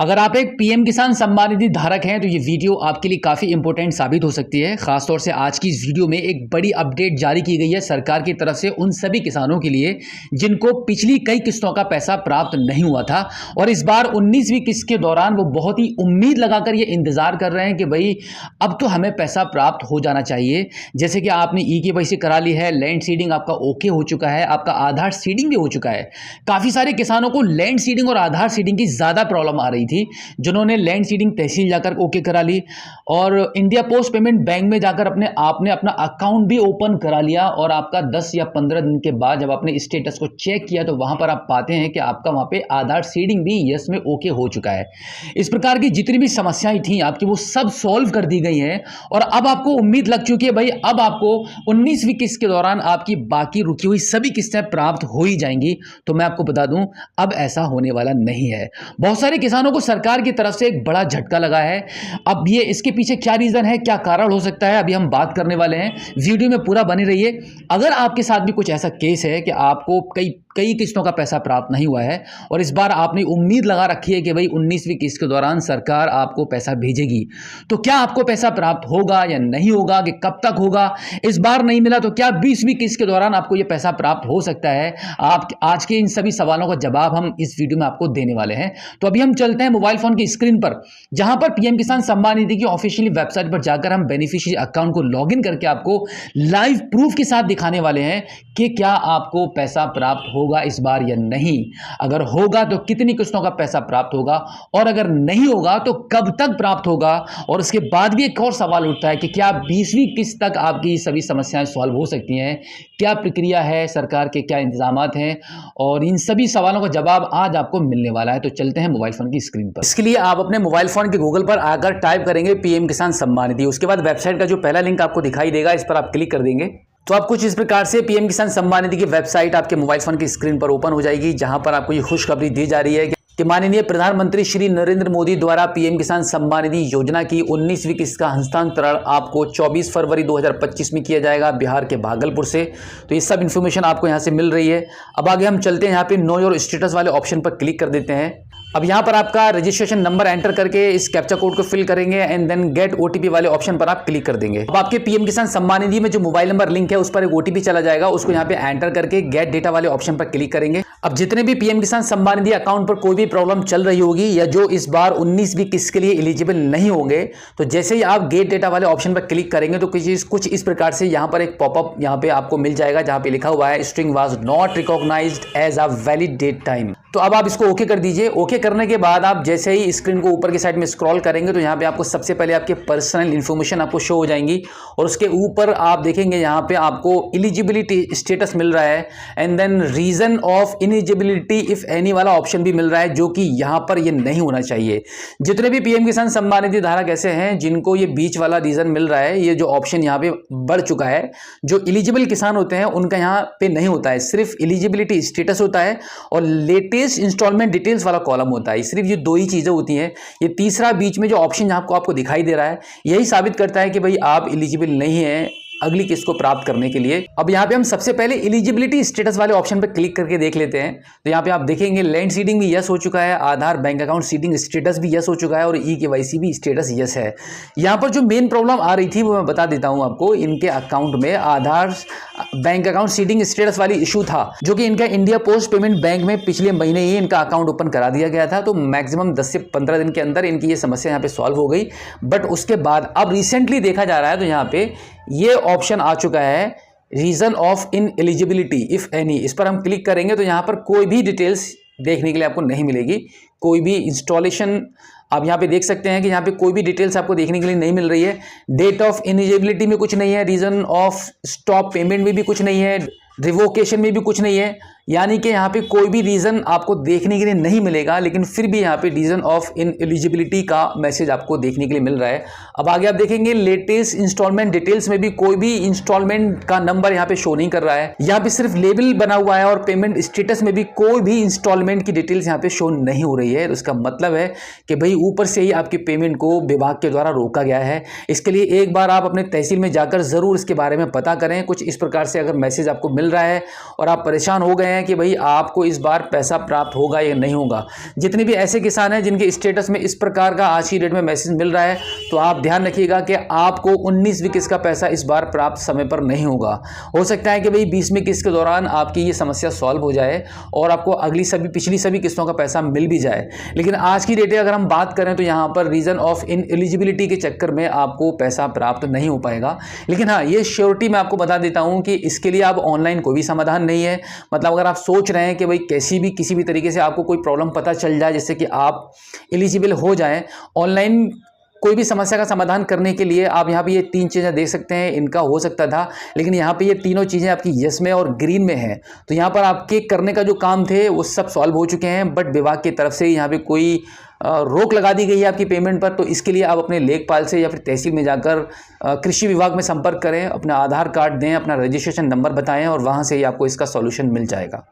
अगर आप एक पीएम किसान सम्मान निधि धारक हैं तो ये वीडियो आपके लिए काफ़ी इंपॉर्टेंट साबित हो सकती है। खासतौर से आज की इस वीडियो में एक बड़ी अपडेट जारी की गई है सरकार की तरफ से उन सभी किसानों के लिए जिनको पिछली कई किस्तों का पैसा प्राप्त नहीं हुआ था और इस बार 19वीं किस्त के दौरान वो बहुत ही उम्मीद लगाकर ये इंतजार कर रहे हैं कि भाई अब तो हमें पैसा प्राप्त हो जाना चाहिए। जैसे कि आपने ई-केवाईसी करा ली है, लैंड सीडिंग आपका ओके हो चुका है, आपका आधार सीडिंग भी हो चुका है। काफ़ी सारे किसानों को लैंड सीडिंग और आधार सीडिंग की ज़्यादा प्रॉब्लम आ रही थी, जिन्होंने लैंड सीडिंग तहसील जाकर ओके करा ली और इंडिया पोस्ट पेमेंट बैंक में जाकर आपने अपना अकाउंट भी ओपन करा लिया और आपका 10 या 15 दिन के बाद जब आपने स्टेटस को चेक किया तो वहां पर आप पाते हैं कि आपका वहां पे आधार सीडिंग भी यस में ओके हो चुका है। इस प्रकार की जितनी भी समस्याएं थी आपकी वो सब सॉल्व कर दी गई हैं और अब आपको उम्मीद लग चुकी है भाई अब आपको 19वीं किस्त के दौरान आपकी बाकी रुकी हुई सभी किस्तें प्राप्त हो ही जाएंगी। तो मैं आपको बता दूं अब ऐसा होने वाला नहीं है। बहुत सारे किसानों को सरकार की तरफ से एक बड़ा झटका लगा है। अब ये इसके पीछे क्या रीजन है, क्या कारण हो सकता है, अभी हम बात करने वाले हैं। वीडियो में पूरा बने रहिए। अगर आपके साथ भी कुछ ऐसा केस है कि आपको कई किस्तों का पैसा प्राप्त नहीं हुआ है और इस बार आपने उम्मीद लगा रखी है कि भाई 19वीं किस्त के दौरान सरकार आपको पैसा भेजेगी, तो क्या आपको पैसा प्राप्त होगा या नहीं होगा, कि कब तक होगा, इस बार नहीं मिला तो क्या 20वीं किस्त के दौरान आपको यह पैसा प्राप्त हो सकता है, आप आज के इन सभी सवालों का जवाब हम इस वीडियो में आपको देने वाले हैं। तो अभी हम चलते हैं मोबाइल फोन की स्क्रीन पर, जहां पर पीएम किसान सम्मान निधि की ऑफिशियली वेबसाइट पर जाकर हम बेनिफिशियरी अकाउंट को लॉगिन करके आपको लाइव प्रूफ के साथ दिखाने वाले हैं कि क्या आपको पैसा प्राप्त होगा इस बार या नहीं। अगर होगा तो कितनी किस्तों का पैसा प्राप्त होगा और अगर नहीं होगा तो कब तक प्राप्त होगा। और उसके बाद भी एक और सवाल उठता है कि क्या 20वीं किस्त तक आपकी सभी समस्याएं सॉल्व हो सकती हैं, क्या प्रक्रिया है, सरकार के क्या इंतजामात हैं, और इन सभी सवालों का जवाब आज आपको मिलने वाला है। तो चलते हैं मोबाइल फोन की स्क्रीन पर। इसके लिए आप अपने मोबाइल फोन के गूगल पर आकर टाइप करेंगे पीएम किसान सम्मान निधि। उसके बाद वेबसाइट का जो पहला लिंक आपको दिखाई देगा इस पर आप क्लिक कर देंगे तो आप कुछ इस प्रकार से पीएम किसान सम्मान निधि की वेबसाइट आपके मोबाइल फोन की स्क्रीन पर ओपन हो जाएगी, जहां पर आपको ये खुशखबरी दी जा रही है कि माननीय प्रधानमंत्री श्री नरेंद्र मोदी द्वारा पीएम किसान सम्मान निधि योजना की 19वीं किस्त का हस्तांतरण आपको 24 फरवरी 2025 में किया जाएगा बिहार के भागलपुर से। तो ये सब इन्फॉर्मेशन आपको यहाँ से मिल रही है। अब आगे हम चलते हैं, यहाँ पे नो योर स्टेटस वाले ऑप्शन पर क्लिक कर देते हैं। अब यहाँ पर आपका रजिस्ट्रेशन नंबर एंटर करके इस कैप्चा कोड को फिल करेंगे एंड देन गेट ओटीपी वाले ऑप्शन पर आप क्लिक कर देंगे। अब आपके पीएम किसान सम्मान निधि में जो मोबाइल नंबर लिंक है उस पर एक ओटीपी चला जाएगा, उसको यहाँ पे एंटर करके गेट डेटा वाले ऑप्शन पर क्लिक करेंगे। अब जितने भी पीएम किसान सम्मान निधि अकाउंट पर कोई भी प्रॉब्लम चल रही होगी या जो इस बार 19वीं किस्त के लिए एलिजिबल नहीं होंगे, तो जैसे ही आप गेट डेटा वाले ऑप्शन पर क्लिक करेंगे तो कुछ इस प्रकार से यहाँ पर एक पॉपअप यहाँ पे आपको मिल जाएगा, जहाँ पे लिखा हुआ है string was not recognised as a valid date time. तो अब आप इसको ओके कर दीजिए। ओके करने के बाद आप जैसे ही स्क्रीन को ऊपर की साइड में स्क्रॉल करेंगे तो यहाँ पे आपको सबसे पहले आपके पर्सनल इन्फॉर्मेशन आपको शो हो जाएंगी और उसके ऊपर आप देखेंगे यहाँ पे आपको एलिजिबिलिटी स्टेटस मिल रहा है and then reason of ineligibility if any वाला ऑप्शन भी मिल रहा है, जो कि यहाँ पर ये नहीं होना चाहिए। जितने भी पीएम किसान सम्मान निधि धारक ऐसे हैं जिनको ये बीच वाला रीजन मिल रहा है, ये जो ऑप्शन यहाँ पे बढ़ चुका है, जो एलिजिबल किसान होते हैं उनका यहाँ पे नहीं होता है, सिर्फ एलिजिबिलिटी स्टेटस होता है और लेटेस्ट इंस्टॉलमेंट डिटेल्स वाला कॉलम होता है। सिर्फ ये दो ही चीजें होती हैं। ये तीसरा बीच में जो ऑप्शन आपको दिखाई दे रहा है यही साबित करता है कि भाई आप एलिजिबल नहीं है अगली किस्त को प्राप्त करने के लिए। अब यहाँ पे हम सबसे पहले एलिजिबिलिटी स्टेटस वाले ऑप्शन पे क्लिक करके देख लेते हैं। तो यहाँ पे आप देखेंगे लैंड सीडिंग भी यस हो चुका है, आधार बैंक अकाउंट सीडिंग स्टेटस भी यस हो चुका है और ई-केवाईसी भी स्टेटस यस है। यहाँ पर जो मेन प्रॉब्लम आ रही थी वो मैं बता देता हूँ आपको। इनके अकाउंट में आधार बैंक अकाउंट सीडिंग स्टेटस वाली इशू था, जो कि इनका इंडिया पोस्ट पेमेंट बैंक में पिछले महीने ही इनका अकाउंट ओपन करा दिया गया था। तो मैक्सिमम 10 से 15 दिन के अंदर इनकी ये समस्या यहाँ पे सॉल्व हो गई। बट उसके बाद अब रिसेंटली देखा जा रहा है तो यहाँ पे ये ऑप्शन आ चुका है reason of ineligibility if any. इस पर हम क्लिक करेंगे तो यहाँ पर कोई भी डिटेल्स देखने के लिए आपको नहीं मिलेगी, कोई भी इंस्टॉलेशन आप यहाँ पे देख सकते हैं कि यहाँ पे कोई भी डिटेल्स आपको देखने के लिए नहीं मिल रही है। डेट ऑफ इनएलिजिबिलिटी में कुछ नहीं है, रीजन ऑफ स्टॉप पेमेंट में भी कुछ नहीं है, रिवोकेशन में भी कुछ नहीं है। यानी कि यहाँ पे कोई भी रीजन आपको देखने के लिए नहीं मिलेगा, लेकिन फिर भी यहाँ पे रीजन ऑफ इन एलिजिबिलिटी का मैसेज आपको देखने के लिए मिल रहा है। अब आगे आप देखेंगे लेटेस्ट इंस्टॉलमेंट डिटेल्स में भी कोई भी इंस्टॉलमेंट का नंबर यहाँ पे शो नहीं कर रहा है। यहाँ पे सिर्फ लेबल बना हुआ है और पेमेंट स्टेटस में भी कोई भी इंस्टॉलमेंट की डिटेल्स यहाँ पे शो नहीं हो रही है। उसका मतलब है कि भाई ऊपर से ही आपकी पेमेंट को विभाग के द्वारा रोका गया है। इसके लिए एक बार आप अपने तहसील में जाकर जरूर इसके बारे में पता करें। कुछ इस प्रकार से अगर मैसेज आपको मिल रहा है और आप परेशान हो गए हैं कि भाई आपको इस बार पैसा प्राप्त होगा या नहीं होगा। जितने भी ऐसे किसान हैं जिनके स्टेटस में इस प्रकार का आज की डेट में मैसेज मिल रहा है, तो आप ध्यान रखिएगा कि आपको 19वीं किस्त का पैसा इस बार प्राप्त समय पर नहीं होगा। हो सकता है कि भाई 20वीं किस्त के दौरान आपकी ये समस्या सॉल्व हो जाए और आपको पिछली सभी किस्तों का पैसा मिल भी जाए। लेकिन आज की डेट अगर हम बात करें तो यहाँ पर रीजन ऑफ इनएलिजिबिलिटी के चक्कर में आपको पैसा प्राप्त नहीं हो पाएगा। लेकिन हाँ, ये श्योरिटी मैं आपको बता देता हूँ कि इसके लिए आप ऑनलाइन कोई भी समाधान नहीं है। मतलब अगर आप सोच रहे हैं कि भाई किसी भी तरीके से आपको कोई प्रॉब्लम पता चल जाए जिससे कि आप एलिजिबल हो जाएं, ऑनलाइन कोई भी समस्या का समाधान करने के लिए आप यहाँ पे ये 3 चीज़ें देख सकते हैं। इनका हो सकता था, लेकिन यहाँ पे ये तीनों चीज़ें आपकी यस में और ग्रीन में है। तो यहाँ पर आपके करने का जो काम थे वो सब सॉल्व हो चुके हैं, बट विभाग की तरफ से यहाँ पे कोई रोक लगा दी गई है आपकी पेमेंट पर। तो इसके लिए आप अपने लेखपाल से या फिर तहसील में जाकर कृषि विभाग में संपर्क करें, अपना आधार कार्ड दें, अपना रजिस्ट्रेशन नंबर बताएं और वहाँ से ही आपको इसका सॉल्यूशन मिल जाएगा।